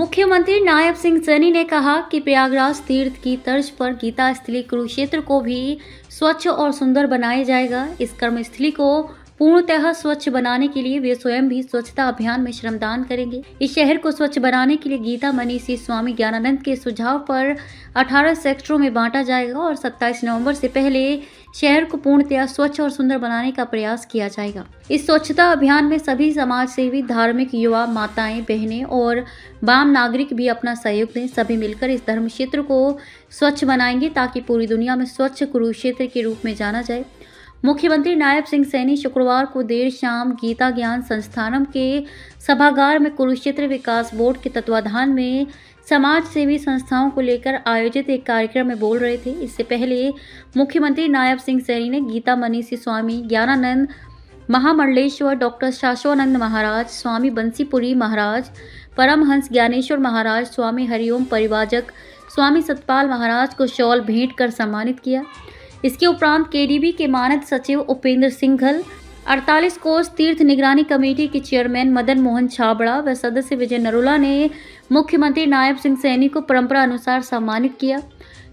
मुख्यमंत्री नायब सिंह सैनी ने कहा कि प्रयागराज तीर्थ की तर्ज पर गीता स्थली कुरुक्षेत्र को भी स्वच्छ और सुंदर बनाया जाएगा। इस कर्मस्थली को पूर्णतः स्वच्छ बनाने के लिए वे स्वयं भी स्वच्छता अभियान में श्रमदान करेंगे। इस शहर को स्वच्छ बनाने के लिए गीता मनीषी स्वामी ज्ञानानंद के सुझाव पर 18 सेक्टरों में बांटा जाएगा और 27 नवंबर से पहले शहर को पूर्णतः स्वच्छ और सुंदर बनाने का प्रयास किया जाएगा। इस स्वच्छता अभियान में सभी समाज सेवी, धार्मिक, युवा, माताएं, बहनें और वाम नागरिक भी अपना सहयोग दें। सभी मिलकर इस धर्म क्षेत्र को स्वच्छ बनाएंगे ताकि पूरी दुनिया में स्वच्छ कुरुक्षेत्र के रूप में जाना जाए। मुख्यमंत्री नायब सिंह सैनी शुक्रवार को देर शाम गीता ज्ञान संस्थानम के सभागार में कुरुक्षेत्र विकास बोर्ड के तत्वाधान में समाज सेवी संस्थाओं को लेकर आयोजित एक कार्यक्रम में बोल रहे थे। इससे पहले मुख्यमंत्री नायब सिंह सैनी ने गीता मनीषी स्वामी ज्ञानानंद महामंडलेश्वर, डॉक्टर शाश्वानंद महाराज, स्वामी बंसीपुरी महाराज, परमहंस ज्ञानेश्वर महाराज, स्वामी हरिओम परिवाजक, स्वामी सतपाल महाराज को शॉल भेंट कर सम्मानित किया। इसके उपरांत केडीबी के मानद सचिव उपेंद्र सिंघल, 48 कोस तीर्थ निगरानी कमेटी के चेयरमैन मदन मोहन छाबड़ा व सदस्य विजय नरोला ने मुख्यमंत्री नायब सिंह सैनी को परंपरा अनुसार सम्मानित किया।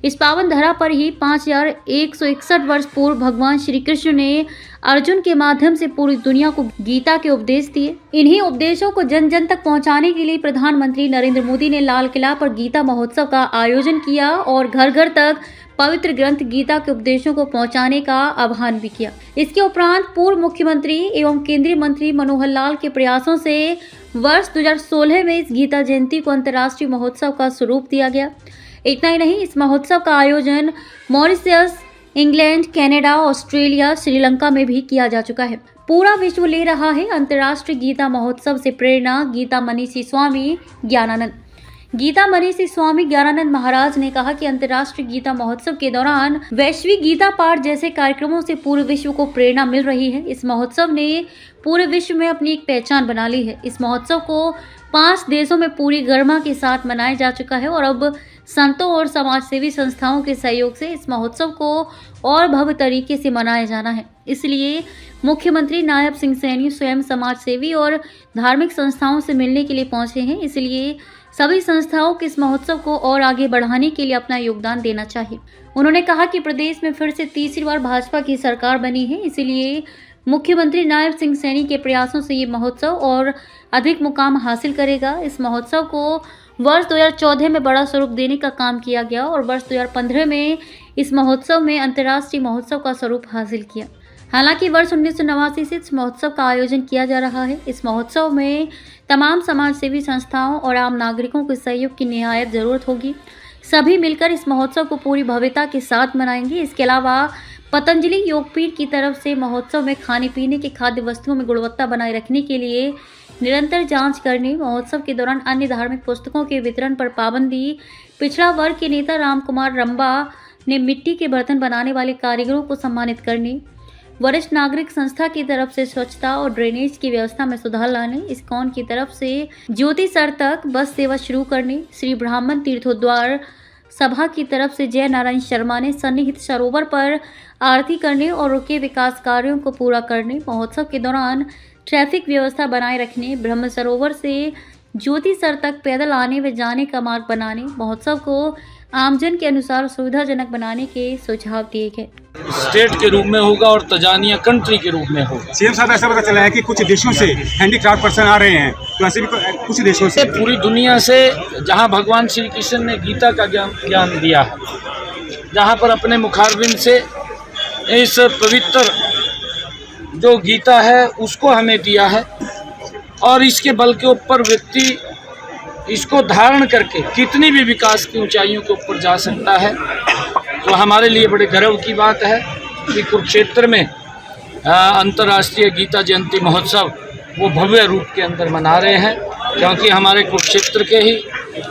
इस पावन धरा पर ही 5161 वर्ष पूर्व भगवान श्री कृष्ण ने अर्जुन के माध्यम से पूरी दुनिया को गीता के उपदेश दिए। इन्हीं उपदेशों को जन जन तक पहुंचाने के लिए प्रधानमंत्री नरेंद्र मोदी ने लाल किला पर गीता महोत्सव का आयोजन किया और घर घर तक पवित्र ग्रंथ गीता के उपदेशों को पहुंचाने का आह्वान भी किया। इसके उपरांत पूर्व मुख्यमंत्री एवं केंद्रीय मंत्री मनोहर लाल के प्रयासों से वर्ष 2016 में इस गीता जयंती को अंतर्राष्ट्रीय महोत्सव का स्वरूप दिया गया। इतना ही नहीं, इस महोत्सव का आयोजन Mauritius, England, Canada, Australia, Sri Lanka में भी किया जा चुका है। पूरा विश्व ले रहा है अंतर्राष्ट्रीय गीता महोत्सव से प्रेरणा। गीता मनीषी स्वामी ज्ञानानंद महाराज ने कहा कि अंतर्राष्ट्रीय गीता महोत्सव के दौरान वैश्विक गीता पाठ जैसे कार्यक्रमों से पूरे विश्व को प्रेरणा मिल रही है। इस महोत्सव ने पूरे विश्व में अपनी एक पहचान बना ली है। इस महोत्सव को 5 देशों में पूरी गरिमा के साथ मनाया जा चुका है और अब संतों और समाजसेवी संस्थाओं के सहयोग से इस महोत्सव को और भव्य तरीके से मनाया जाना है। इसलिए मुख्यमंत्री नायब सिंह सैनी स्वयं समाजसेवी और धार्मिक संस्थाओं से मिलने के लिए पहुंचे हैं। इसलिए सभी संस्थाओं को इस महोत्सव को और आगे बढ़ाने के लिए अपना योगदान देना चाहिए। उन्होंने कहा कि प्रदेश में फिर से तीसरी बार भाजपा की सरकार बनी है, इसलिए मुख्यमंत्री नायब सिंह सैनी के प्रयासों से ये महोत्सव और अधिक मुकाम हासिल करेगा। इस महोत्सव को वर्ष 2014 में बड़ा स्वरूप देने का काम किया गया और वर्ष 2015 में इस महोत्सव में अंतर्राष्ट्रीय महोत्सव का स्वरूप हासिल किया। हालांकि वर्ष 1989 से इस महोत्सव का आयोजन किया जा रहा है। इस महोत्सव में तमाम समाजसेवी संस्थाओं और आम नागरिकों के सहयोग की निहायत जरूरत होगी। सभी मिलकर इस महोत्सव को पूरी भव्यता के साथ मनाएंगे। इसके अलावा पतंजलि योगपीठ की तरफ से महोत्सव में खाने पीने के खाद्य वस्तुओं में गुणवत्ता बनाए रखने के लिए निरंतर जांच करने, महोत्सव के दौरान अन्य धार्मिक पुस्तकों के वितरण पर पाबंदी, पिछड़ा वर्ग के नेता रामकुमार रंबा ने मिट्टी के बर्तन बनाने वाले कारीगरों को सम्मानित करने, वरिष्ठ नागरिक संस्था की तरफ से स्वच्छता और ड्रेनेज की व्यवस्था में सुधार लाने, इस्कॉन की तरफ से ज्योति सर तक बस सेवा शुरू करने, श्री ब्राह्मण तीर्थोद्वार सभा की तरफ से जय नारायण शर्मा ने सन्निहित सरोवर पर आरती करने और रुके विकास कार्यों को पूरा करने, महोत्सव के दौरान ट्रैफिक व्यवस्था बनाए रखने, ब्रह्म सरोवर से ज्योति सर तक पैदल आने व जाने का मार्ग बनाने, महोत्सव को आमजन के अनुसार सुविधाजनक बनाने के सुझाव दिए गए। स्टेट के रूप में होगा और तंजानिया कंट्री के रूप में होगा। सीएम साहब, ऐसा पता चला है कि कुछ देशों से हैंडीक्राफ्ट पर्सन आ रहे हैं, तो ऐसे भी कुछ देशों से पूरी दुनिया से, जहां भगवान श्री कृष्ण ने गीता का ज्ञान दिया है, जहां पर अपने मुखारबिंद से इस पवित्र जो गीता है उसको हमें दिया है और इसके बल के ऊपर व्यक्ति इसको धारण करके कितनी भी विकास की ऊंचाइयों के ऊपर जा सकता है। तो हमारे लिए बड़े गर्व की बात है कि कुरुक्षेत्र में अंतर्राष्ट्रीय गीता जयंती महोत्सव वो भव्य रूप के अंदर मना रहे हैं, क्योंकि हमारे कुरुक्षेत्र के ही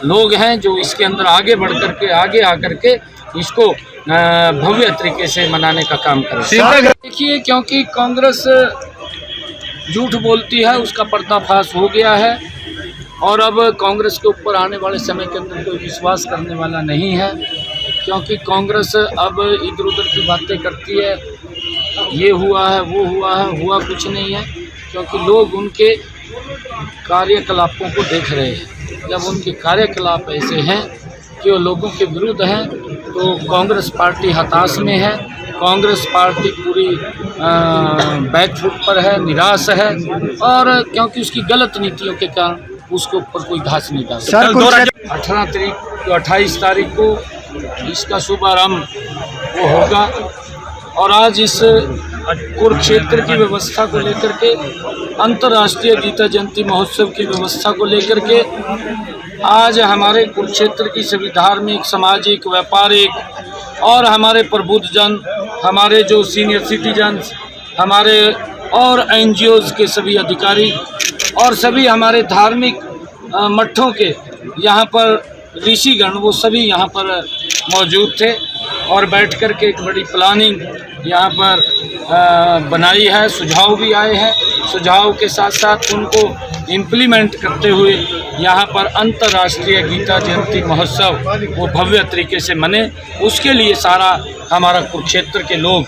लोग हैं जो इसके अंदर आगे बढ़ करके आगे आकर के इसको भव्य तरीके से मनाने का काम करें। देखिए, क्योंकि कांग्रेस झूठ बोलती है, उसका पर्दाफाश हो गया है और अब कांग्रेस के ऊपर आने वाले समय के अंदर कोई विश्वास करने वाला नहीं है, क्योंकि कांग्रेस अब इधर उधर की बातें करती है, ये हुआ है, वो हुआ है, हुआ कुछ नहीं है, क्योंकि लोग उनके कार्यकलापों को देख रहे हैं। जब उनके कार्यकलाप ऐसे हैं कि वो लोगों के विरुद्ध हैं, तो कांग्रेस पार्टी हताश में है। कांग्रेस पार्टी पूरी बैकफुट पर है, निराश है, और क्योंकि उसकी गलत नीतियों के कारण उसके ऊपर कोई घास नहीं डाल सर, कुछ 28 तारीख को इसका शुभारंभ वो होगा। और आज इस कुरुक्षेत्र की व्यवस्था को लेकर के, अंतर्राष्ट्रीय गीता जयंती महोत्सव की व्यवस्था को लेकर के आज हमारे कुरुक्षेत्र की सभी धार्मिक, सामाजिक, व्यापारिक और हमारे प्रबुद्ध जन, हमारे जो सीनियर सिटीजन्स, हमारे और NGOs के सभी अधिकारी और सभी हमारे धार्मिक मठों के यहाँ पर ऋषिगण, वो सभी यहाँ पर मौजूद थे और बैठ कर के एक बड़ी प्लानिंग यहाँ पर बनाई है। सुझाव भी आए हैं, सुझाव के साथ साथ उनको इम्प्लीमेंट करते हुए यहाँ पर अंतर्राष्ट्रीय गीता जयंती महोत्सव वो भव्य तरीके से मने, उसके लिए सारा हमारा कुरुक्षेत्र के लोग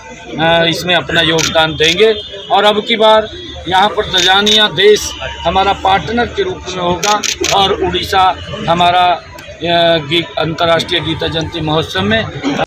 इसमें अपना योगदान देंगे। और अब की बार यहाँ पर तंजानिया देश हमारा पार्टनर के रूप में होगा और उड़ीसा हमारा अंतर्राष्ट्रीय गीता जयंती महोत्सव में